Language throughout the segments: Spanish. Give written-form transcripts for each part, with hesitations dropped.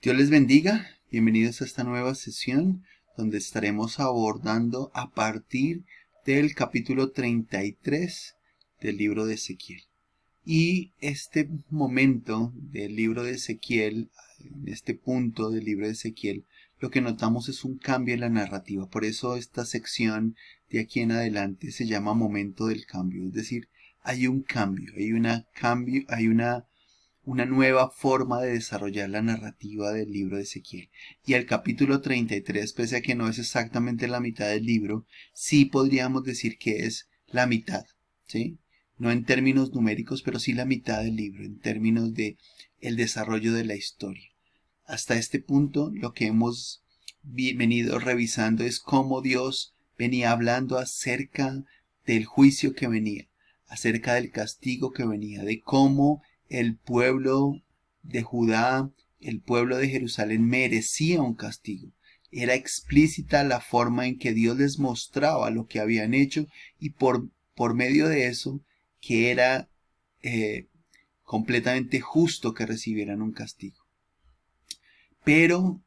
Dios les bendiga, bienvenidos a esta nueva sesión donde estaremos abordando a partir del capítulo 33 del libro de Ezequiel. Y este momento del libro de Ezequiel, en este punto del libro de Ezequiel, lo que notamos es un cambio en la narrativa. Por eso esta sección de aquí en adelante se llama momento del cambio. Es decir, hay un cambio, hay una nueva forma de desarrollar la narrativa del libro de Ezequiel. Y el capítulo 33, pese a que no es exactamente la mitad del libro, sí podríamos decir que es la mitad, ¿sí? No en términos numéricos, pero sí la mitad del libro, en términos de el desarrollo de la historia. Hasta este punto, lo que hemos venido revisando es cómo Dios venía hablando acerca del juicio que venía, acerca del castigo que venía, de cómo el pueblo de Judá, el pueblo de Jerusalén merecía un castigo. Era explícita la forma en que Dios les mostraba lo que habían hecho y por medio de eso que era completamente justo que recibieran un castigo. Pero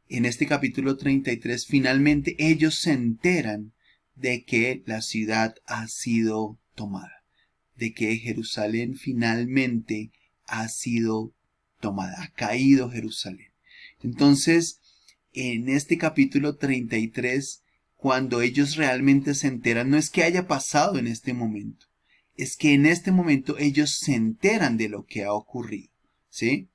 en este capítulo 33 finalmente ellos se enteran de que la ciudad ha sido tomada, de que Jerusalén finalmente ha sido tomada, ha caído Jerusalén. Entonces, en este capítulo 33, cuando ellos realmente se enteran, no es que haya pasado en este momento, es que en este momento ellos se enteran de lo que ha ocurrido, ¿sí?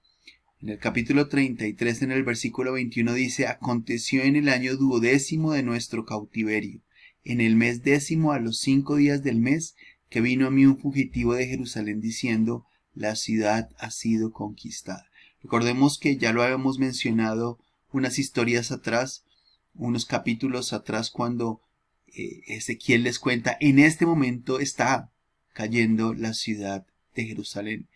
En el capítulo 33, en el versículo 21 dice: aconteció en el año 12º de nuestro cautiverio, en el mes 10º a los 5 días del mes, que vino a mí un fugitivo de Jerusalén diciendo: la ciudad ha sido conquistada. Recordemos que ya lo habíamos mencionado unas historias atrás, unos capítulos atrás, cuando Ezequiel les cuenta: en este momento está cayendo la ciudad de Jerusalén.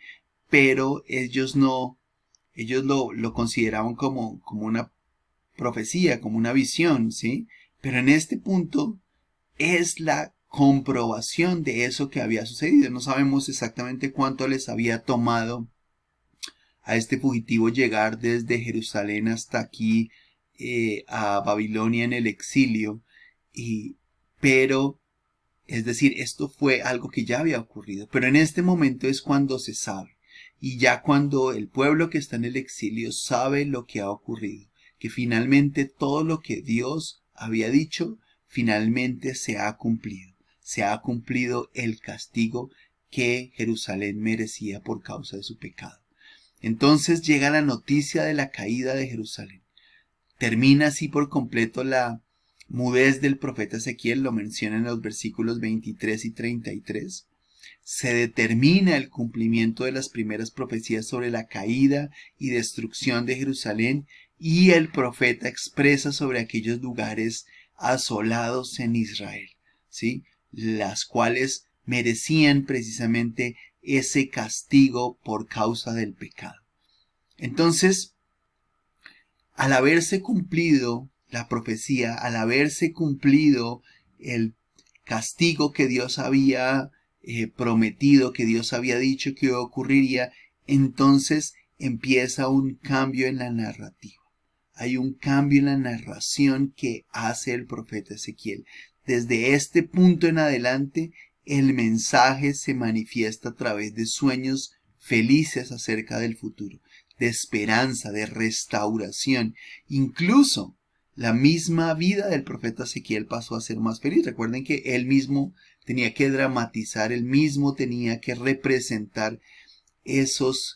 Pero ellos lo consideraban como una profecía, como una visión, ¿sí? Pero en este punto es la comprobación de eso que había sucedido. No sabemos exactamente cuánto les había tomado a este fugitivo llegar desde Jerusalén hasta aquí, a Babilonia en el exilio, pero es decir, esto fue algo que ya había ocurrido, pero en este momento es cuando se sabe. Y ya cuando el pueblo que está en el exilio sabe lo que ha ocurrido, que finalmente todo lo que Dios había dicho, finalmente se ha cumplido. Se ha cumplido el castigo que Jerusalén merecía por causa de su pecado. Entonces llega la noticia de la caída de Jerusalén. Termina así por completo la mudez del profeta Ezequiel, lo menciona en los versículos 23 y 33. Se determina el cumplimiento de las primeras profecías sobre la caída y destrucción de Jerusalén, y el profeta expresa sobre aquellos lugares asolados en Israel, ¿sí? Las cuales merecían precisamente ese castigo por causa del pecado. Entonces, al haberse cumplido la profecía, al haberse cumplido el castigo que Dios había prometido, que Dios había dicho que ocurriría, entonces empieza un cambio en la narrativa. Hay un cambio en la narración que hace el profeta Ezequiel. Desde este punto en adelante, el mensaje se manifiesta a través de sueños felices acerca del futuro, de esperanza, de restauración. Incluso la misma vida del profeta Ezequiel pasó a ser más feliz. Recuerden que él mismo tenía que dramatizar, él mismo tenía que representar esas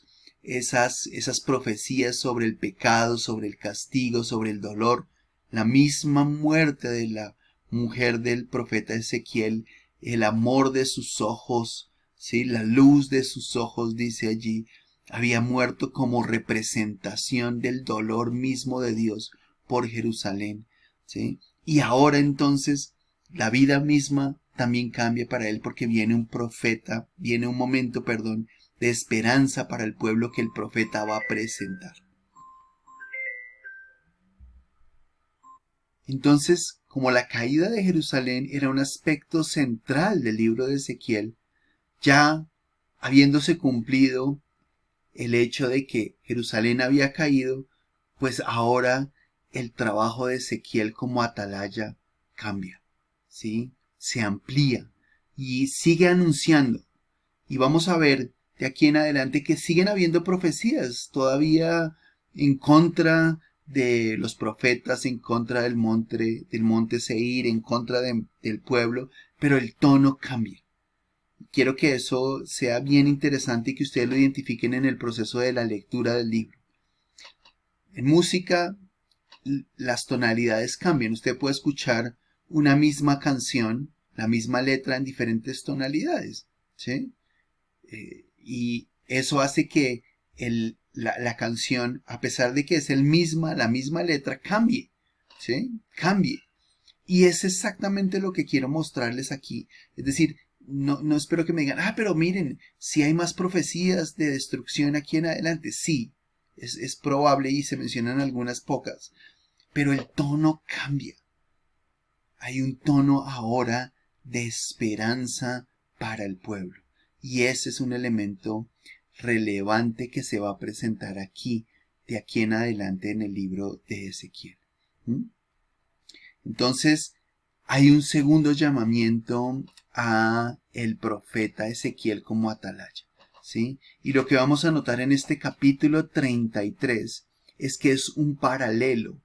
profecías sobre el pecado, sobre el castigo, sobre el dolor. La misma muerte de la mujer del profeta Ezequiel, el amor de sus ojos, ¿sí? La luz de sus ojos, dice allí, había muerto como representación del dolor mismo de Dios por Jerusalén, ¿sí? Y ahora entonces la vida misma también cambia para él, porque viene un profeta, viene un momento, perdón, de esperanza para el pueblo que el profeta va a presentar. Entonces, como la caída de Jerusalén era un aspecto central del libro de Ezequiel, ya habiéndose cumplido el hecho de que Jerusalén había caído, pues ahora el trabajo de Ezequiel como atalaya cambia, ¿sí? Se amplía y sigue anunciando. Y vamos a ver de aquí en adelante que siguen habiendo profecías todavía en contra de los profetas, en contra del monte Seir, en contra del pueblo, pero el tono cambia. Quiero que eso sea bien interesante y que ustedes lo identifiquen en el proceso de la lectura del libro. En música, las tonalidades cambian. Usted puede escuchar una misma canción, la misma letra en diferentes tonalidades, ¿sí? Y eso hace que la canción, a pesar de que es la misma letra, cambie, ¿sí? Cambie. Y es exactamente lo que quiero mostrarles aquí. Es decir, no espero que me digan, pero miren, si hay más profecías de destrucción aquí en adelante. Sí, es probable y se mencionan algunas pocas. Pero el tono cambia. Hay un tono ahora de esperanza para el pueblo. Y ese es un elemento relevante que se va a presentar aquí, de aquí en adelante en el libro de Ezequiel. Entonces, hay un segundo llamamiento a el profeta Ezequiel como atalaya, ¿sí? Y lo que vamos a notar en este capítulo 33 es que es un paralelo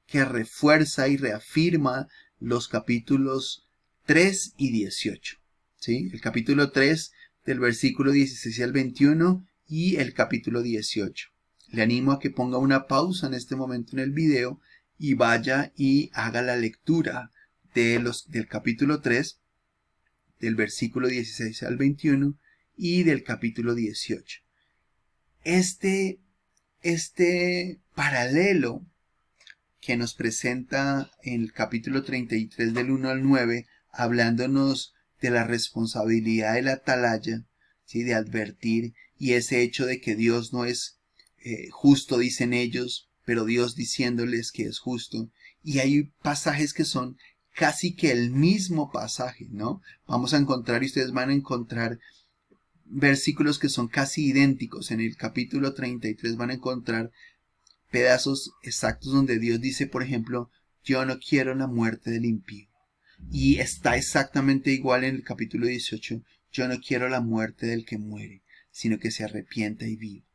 que refuerza y reafirma los capítulos 3 y 18, ¿sí? El capítulo 3 del versículo 16 al 21 y el capítulo 18. Le animo a que ponga una pausa en este momento en el video y vaya y haga la lectura del capítulo 3, del versículo 16 al 21 y del capítulo 18. Este paralelo que nos presenta en el capítulo 33 del 1 al 9, hablándonos de la responsabilidad del atalaya, ¿sí? De advertir, y ese hecho de que Dios no es justo, dicen ellos, pero Dios diciéndoles que es justo. Y hay pasajes que son casi que el mismo pasaje, ¿no? Vamos a encontrar, y ustedes van a encontrar versículos que son casi idénticos. En el capítulo 33 van a encontrar pedazos exactos donde Dios dice, por ejemplo, yo no quiero la muerte del impío. Y está exactamente igual en el capítulo 18, yo no quiero la muerte del que muere, sino que se arrepienta y viva.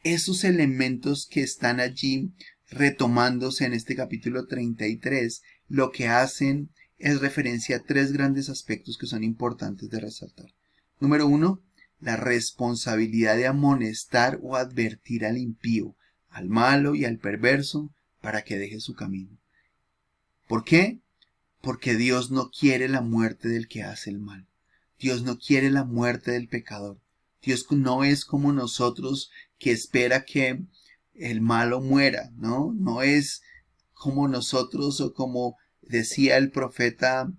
Esos elementos que están allí retomándose en este capítulo 33, lo que hacen es referencia a tres grandes aspectos que son importantes de resaltar. Número uno, la responsabilidad de amonestar o advertir al impío, al malo y al perverso, para que deje su camino. ¿Por qué? Porque Dios no quiere la muerte del que hace el mal. Dios no quiere la muerte del pecador. Dios no es como nosotros, que espera que el malo muera, ¿no? No es como nosotros, o como decía el profeta,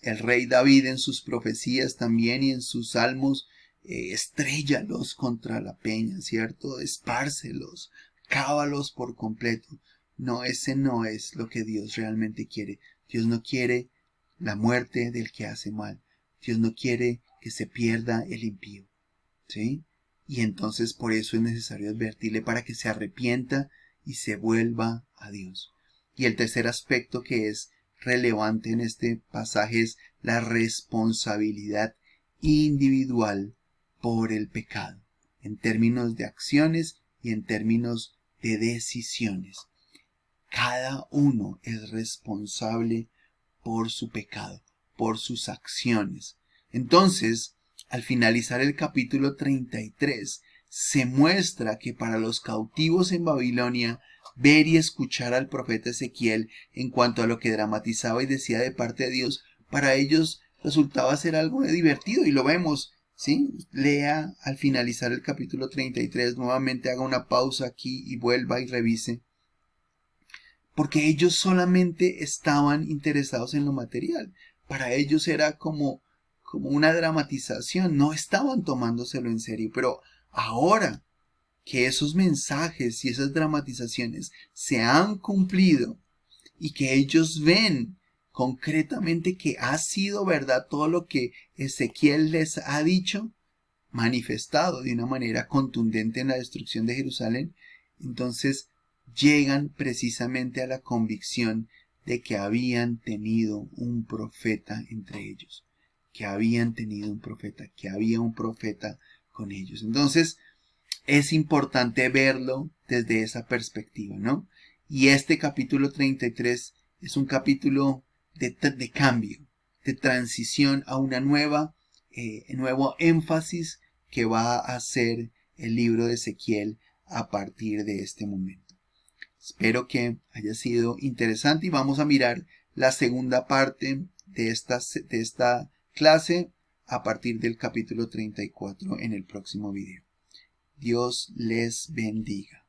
el rey David en sus profecías también y en sus salmos, estréllalos contra la peña, ¿cierto? Espárcelos, cávalos por completo. No, ese no es lo que Dios realmente quiere. Dios no quiere la muerte del que hace mal. Dios no quiere que se pierda el impío, ¿sí? Y entonces por eso es necesario advertirle para que se arrepienta y se vuelva a Dios. Y el tercer aspecto que es relevante en este pasaje es la responsabilidad individual por el pecado, en términos de acciones y en términos de decisiones. Cada uno es responsable por su pecado, por sus acciones. Entonces, al finalizar el capítulo 33, se muestra que para los cautivos en Babilonia, ver y escuchar al profeta Ezequiel en cuanto a lo que dramatizaba y decía de parte de Dios, para ellos resultaba ser algo divertido, y lo vemos, ¿sí? Lea al finalizar el capítulo 33, nuevamente haga una pausa aquí y vuelva y revise, porque ellos solamente estaban interesados en lo material. Para ellos era como una dramatización, no estaban tomándoselo en serio. Pero ahora que esos mensajes y esas dramatizaciones se han cumplido y que ellos ven concretamente que ha sido verdad todo lo que Ezequiel les ha dicho, manifestado de una manera contundente en la destrucción de Jerusalén, entonces llegan precisamente a la convicción de que habían tenido un profeta entre ellos, que habían tenido un profeta, que había un profeta con ellos. Entonces es importante verlo desde esa perspectiva, ¿no? Y este capítulo 33 es un capítulo de cambio, de transición a una nuevo énfasis que va a hacer el libro de Ezequiel a partir de este momento. Espero que haya sido interesante y vamos a mirar la segunda parte de esta clase a partir del capítulo 34 en el próximo video. Dios les bendiga.